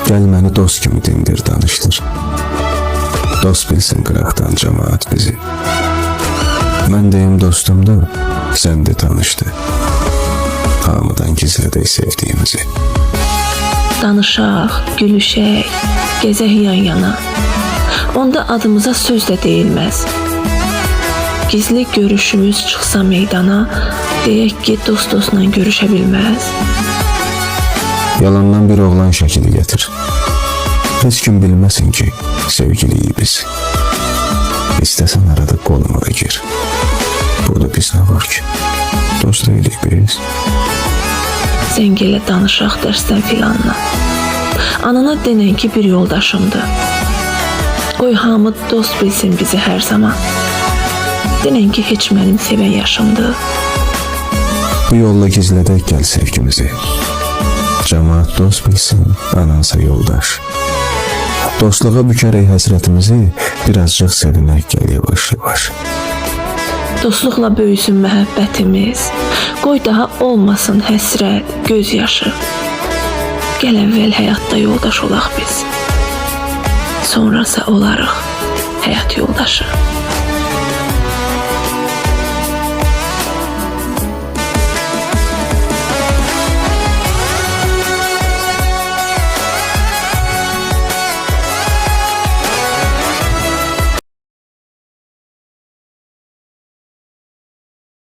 Gəl məni dost kimi dindir, danışdır. Dost bilsin qıraqdan cəmaat bizi. Mən deyim dostumdur, sən də tanışdı. Hamıdan gizlədək sevdiyimizi. Danışaq, gülüşək, gezək yan yana. Onda adımıza söz də deyilməz. Gizli görüşümüz çıxsa meydana, deyək ki, dost-dostla görüşə bilməz. Yalandan bir oğlan şəkili gətir. Heç kim bilməsin ki, sevgiliyi biz. İstəsən arada qoluma da gir. Burada biz nə var ki? Dost deyilik biz. Zəng elə danışaq dərsdən filanla. Anana denən ki, bir yoldaşımdır. Qoy hamı dost bilsin bizi hər zaman. Denən ki, heç mənim sevən yaşımdır. Bu yolla gizlədək gəl sevgimizi. Cəmaat dost bilsin, anansa yoldaş. Dostluğa bükərək həsrətimizi, birazcıq sevinək gəl yavaş-yavaş. Dostluqla böyüsün məhəbbətimiz. Qoy daha olmasın həsrət, göz yaşı. Gəl əvvəl həyatda yoldaş olaq biz. Sonrası olarıq həyat yoldaşı.